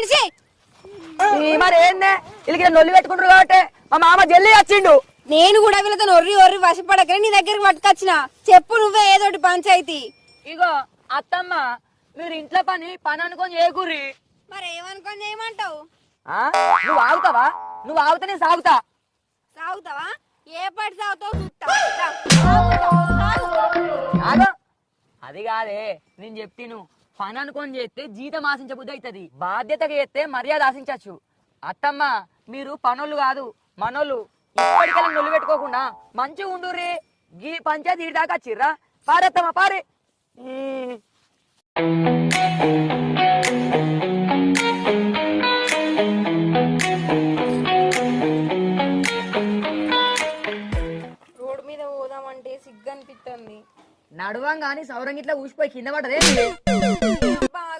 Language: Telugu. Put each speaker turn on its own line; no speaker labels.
మనిషి
మరి ఏందే వీళ్ళకి నొల్లి పెట్టుకుంటారు కాబట్టి మా మామ జల్లి వచ్చిండు.
నేను కూడా వీళ్ళతో ఒర్రి ఒర్రి వశపడకనే నీ దగ్గరికి పట్టుకొచ్చిన. చెప్పు నువ్వే ఏదోటి పంచాయతీ.
ఇగో అత్తమ్మ, మీరు ఇంట్లో పని అనుకొని చేయకూర్రి.
మరి ఏమనుకొని చేయమంటావు?
నువ్వు ఆగుతావా? నువ్వు ఆగుతా నేను సాగుతా.
సాగుతావా? ఏ పడి సాగుతావు చూస్తా.
అది కాదే, నేను చెప్తాను. పని అనుకొని చేస్తే జీతం ఆశించబుద్ధి అవుతుంది, బాధ్యతగా చేస్తే మర్యాద ఆశించచ్చు. అత్తమ్మ, మీరు పనోళ్ళు కాదు మనోళ్ళు. ఇప్పటికల్లా నొల్లు పెట్టుకోకుండా మంచిగా ఉండుర్రి. గీ పంచాయతీ ఈ దాకా వచ్చిర్రా. పారేత్తమ్మ పారే.
రోడ్డు మీద పోదామంటే సిగ్గు అనిపిస్తుంది.
నడవం గాని సౌరంగి ఇట్లా ఊసిపోయి కింద పడదే.